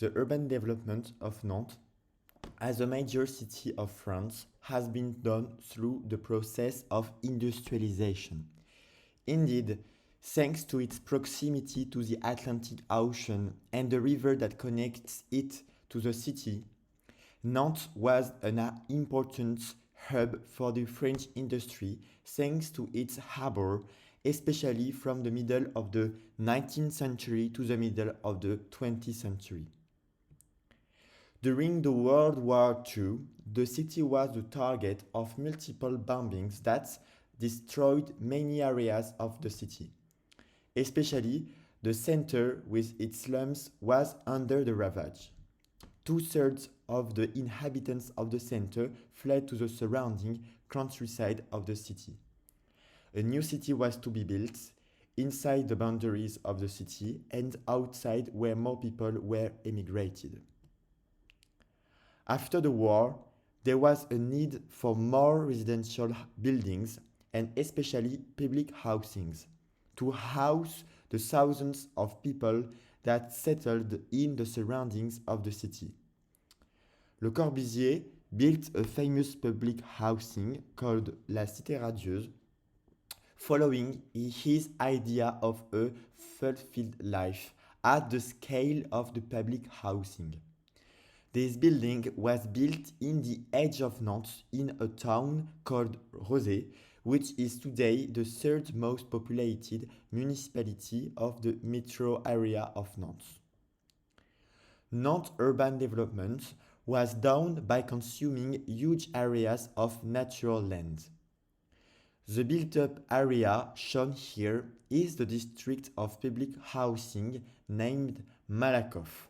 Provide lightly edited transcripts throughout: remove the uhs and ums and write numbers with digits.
the urban development of Nantes as a major city of France has been done through the process of industrialization. Indeed, thanks to its proximity to the Atlantic Ocean and the river that connects it to the city, Nantes was an important hub for the French industry thanks to its harbor, especially from the middle of the 19th century to the middle of the 20th century. During the World War II, the city was the target of multiple bombings that destroyed many areas of the city. Especially, the center with its slums was under the ravage. Two-thirds of the inhabitants of the center fled to the surrounding countryside of the city. A new city was to be built inside the boundaries of the city and outside where more people were emigrated. After the war, there was a need for more residential buildings and especially public housings to house the thousands of people that settled in the surroundings of the city. Le Corbusier built a famous public housing called La Cité Radieuse, following his idea of a fulfilled life at the scale of the public housing. This building was built in the edge of Nantes in a town called Rozé, which is today the third most populated municipality of the metro area of Nantes. Nantes urban development was done by consuming huge areas of natural land. The built-up area shown here is the district of public housing named Malakoff,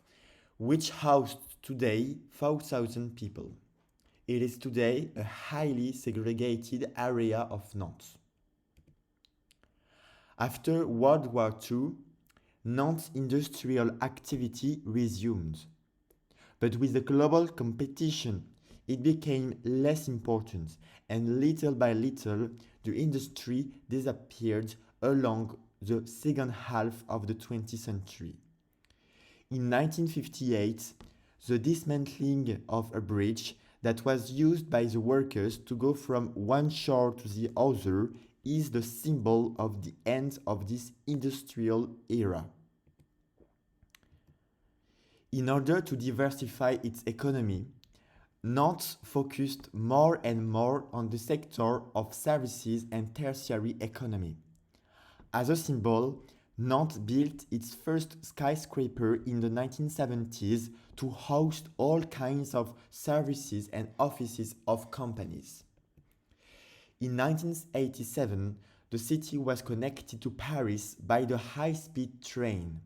which housed today 4,000 people. It is today a highly segregated area of Nantes. After World War II, Nantes industrial activity resumed. But with the global competition, it became less important, and little by little, the industry disappeared along the second half of the 20th century. In 1958, the dismantling of a bridge that was used by the workers to go from one shore to the other is the symbol of the end of this industrial era. In order to diversify its economy, Nantes focused more and more on the sector of services and tertiary economy. As a symbol, Nantes built its first skyscraper in the 1970s to host all kinds of services and offices of companies. In 1987, the city was connected to Paris by the high-speed train.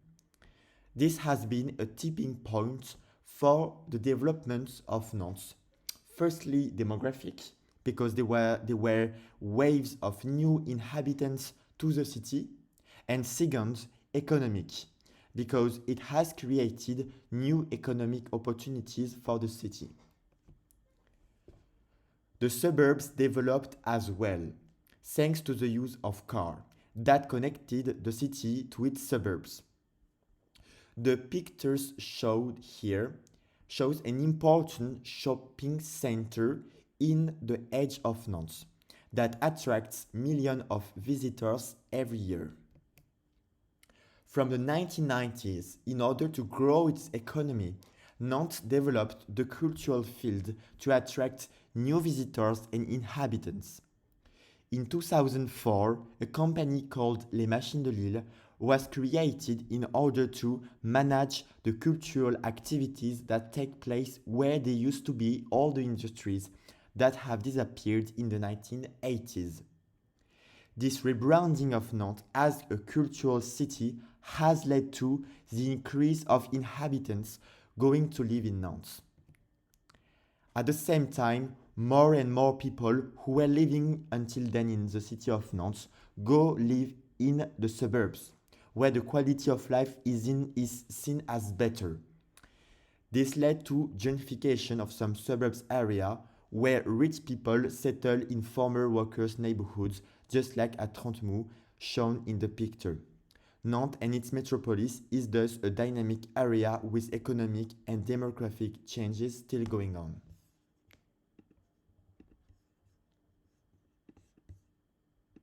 This has been a tipping point for the development of Nantes. Firstly, demographic, because there were waves of new inhabitants to the city, and second, economic, because it has created new economic opportunities for the city. The suburbs developed as well, thanks to the use of cars that connected the city to its suburbs. The pictures showed here shows an important shopping center in the edge of Nantes that attracts millions of visitors every year. From the 1990s, in order to grow its economy, Nantes developed the cultural field to attract new visitors and inhabitants. In 2004, a company called Les Machines de Lille was created in order to manage the cultural activities that take place where there used to be all the industries that have disappeared in the 1980s. This rebranding of Nantes as a cultural city has led to the increase of inhabitants going to live in Nantes. At the same time, more and more people who were living until then in the city of Nantes go live in the suburbs, where the quality of life is seen as better. This led to gentrification of some suburbs area where rich people settle in former workers' neighborhoods, just like at Trente-Mou, shown in the picture. Nantes and its metropolis is thus a dynamic area with economic and demographic changes still going on.